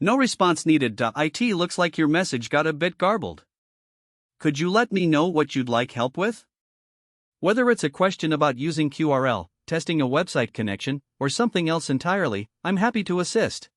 No response needed. It looks like your message got a bit garbled. Could you let me know what you'd like help with? Whether it's a question about using QRL, testing a website connection, or something else entirely, I'm happy to assist.